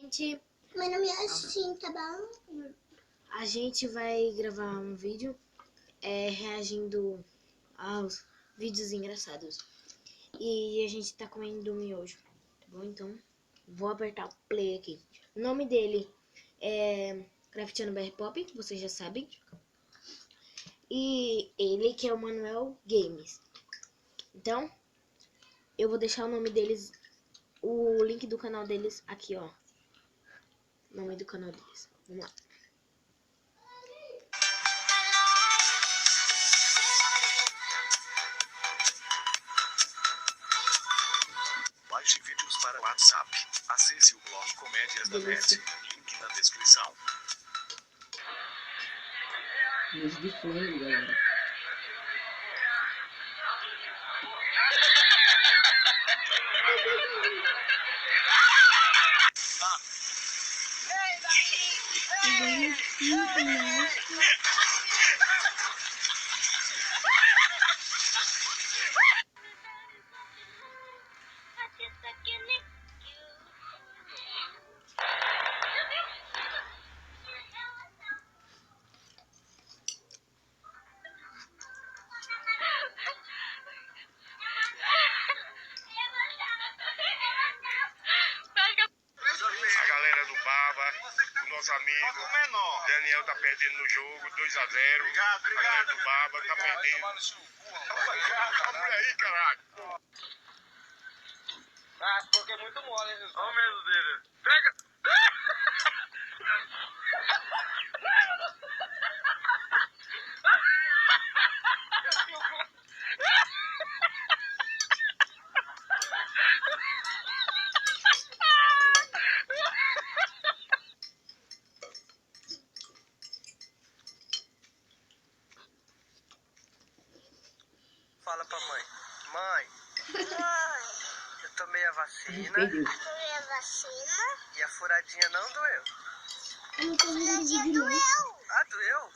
Gente, Meu nome é assim, tá bom? a gente vai gravar um vídeo reagindo aos vídeos engraçados. E a gente tá comendo miojo, tá bom? Então, vou apertar o play aqui. O nome dele é Craftiano BR Pop, vocês já sabem. E ele que é o Manuel Games. Então, eu vou deixar o nome deles, o link do canal deles aqui, ó. O nome do canal deles. Vamos lá. Baixe vídeos para o WhatsApp. Acesse o blog Comédias da Net. Link na descrição. Luz de flame, galera. A galera do Baba, o nosso amigo Daniel tá perdendo no jogo, 2-0. A galera do Baba tá perdendo. Vamos aí, caralho. Ah, porque é muito mole, hein, Jesus? Olha o medo dele. Pega! Fala pra mãe. Mãe, eu tomei a vacina Perdeu. Tomei a vacina. e a furadinha não doeu. A fuladinha doeu. Ah, doeu?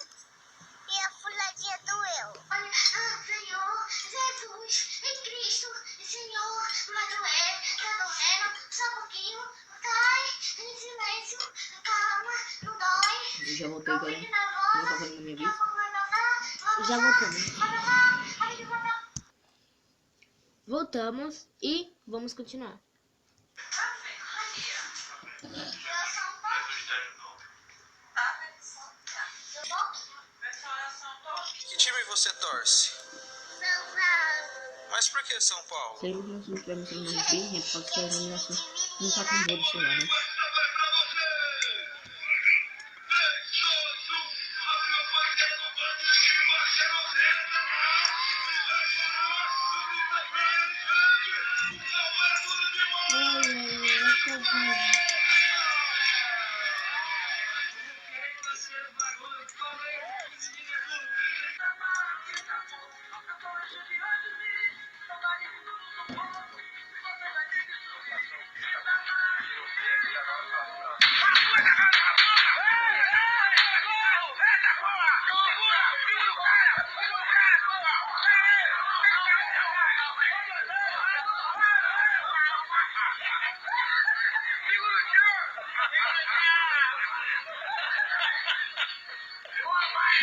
E a fuladinha doeu. Olha, Senhor Jesus, em Cristo, Senhor, vai doer, tá doendo, só um pouquinho, cai, em silêncio, calma, não dói. Eu já voltei, galera. Confie na Não tá voz, vendo na minha que vez? a pouco vai voltar. Já voltamos. Vai voltar, vai voltar. Voltamos e vamos continuar. Que time você torce? Mas por que São Paulo? Se ele não tiver mostrando o nome bem, é porque a eliminação não tá com o do celular, né?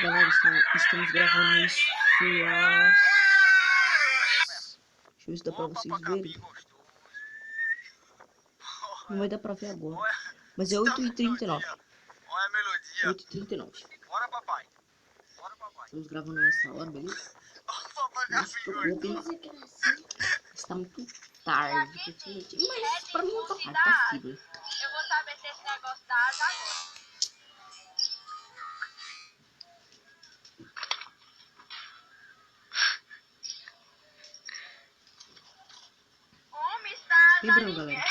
Galera, estamos gravando isso às... Deixa eu ver se dá pra vocês verem. Não vai dar pra ver agora. Mas é 8h39. Olha a melodia. 8h39. Bora, papai. Bora, papai. Estamos gravando nessa hora, beleza? Ó, papai Não se preocupem. Está muito tarde. Mas pra mim não tá tarde, tá cedo. Eu vou saber se esse negócio dá asa agora. Homem, está Lembrando, galera,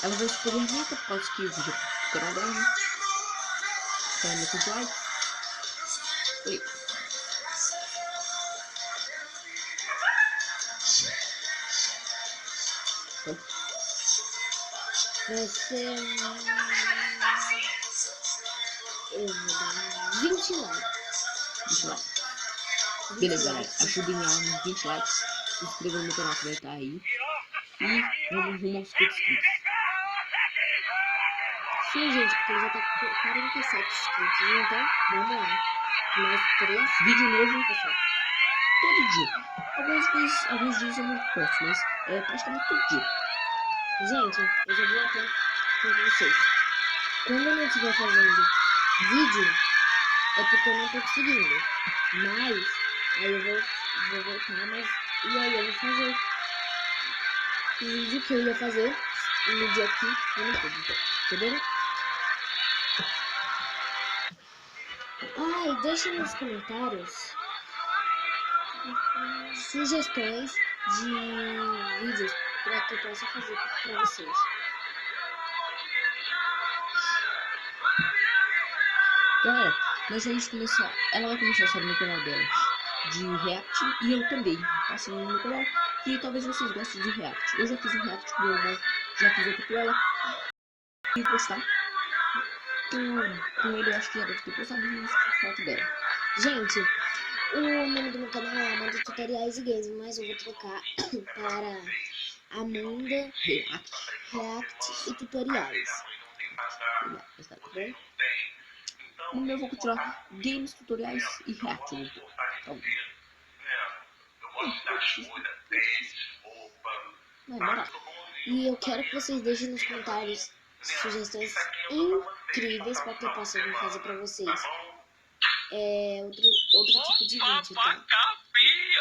ela vai escolher muito por causa que o vídeo fica grande. Então, muito like. Oi. Vai ser 20 likes. 20 likes. Beleza, galera. Ajudem ela nos 20 likes. Se inscreva no meu canal que vai estar aí. E vamos rumo aos 50 inscritos. Sim, gente, porque ele já tá com 47 inscritos. Então, vamos lá. Mais 3 Vídeo novo pessoal. todo dia. Alguns dias eu não posto, mas é praticamente todo dia. Gente, eu já vou até com vocês. Quando eu não estiver fazendo vídeo, é porque eu não tô conseguindo. Mas, aí eu vou voltar, mas... E aí eu vou fazer o vídeo que eu ia fazer no dia que eu não pude. Entendeu? Ai, deixa nos comentários sugestões de vídeos para que eu possa fazer para vocês. Galera, nós vamos começar. Ela vai começar a série no canal dela de react e eu também. Tá sendo no meu canal. E talvez vocês gostem de react. Eu já fiz um react com meu irmão, já fiz outro com ela. E postar. Com ele eu acho que já deve ter postado foto dela. Gente, o nome do meu canal é Amanda Tutoriais e Games, mas eu vou trocar para Amanda React e Tutoriais. Tá bom? No meu eu vou continuar games, tutoriais e react. Bora. E eu quero que vocês deixem nos comentários sugestões incríveis para que eu possa vir fazer para vocês. Outro tipo de vídeo, tá?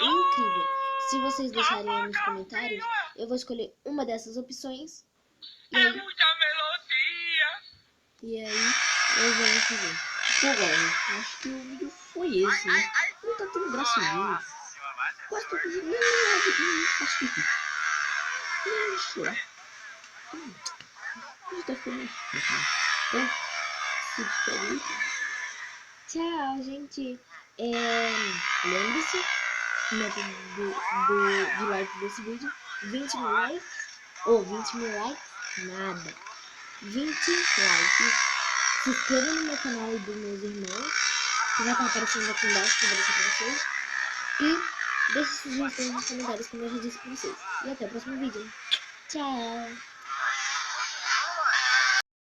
Incrível. Se vocês deixarem aí nos comentários, eu vou escolher uma dessas opções. E aí eu vou fazer. Pô, galera, acho que o vídeo foi esse, né? Não tá tendo graça nenhuma. Quase todo vídeo. Não acho que não, chorar. A gente tá ficando. Então, se despede aí. Tchau, gente. Lembre-se de like desse vídeo. 20 mil likes. Ou 20 mil likes? Nada. 20 likes. Se inscreva no meu canal e dos meus irmãos, que já tá aparecendo aqui embaixo, que eu vou deixar pra vocês. E deixe sugestões nos comentários, como eu já disse pra vocês. E até o próximo vídeo. Tchau!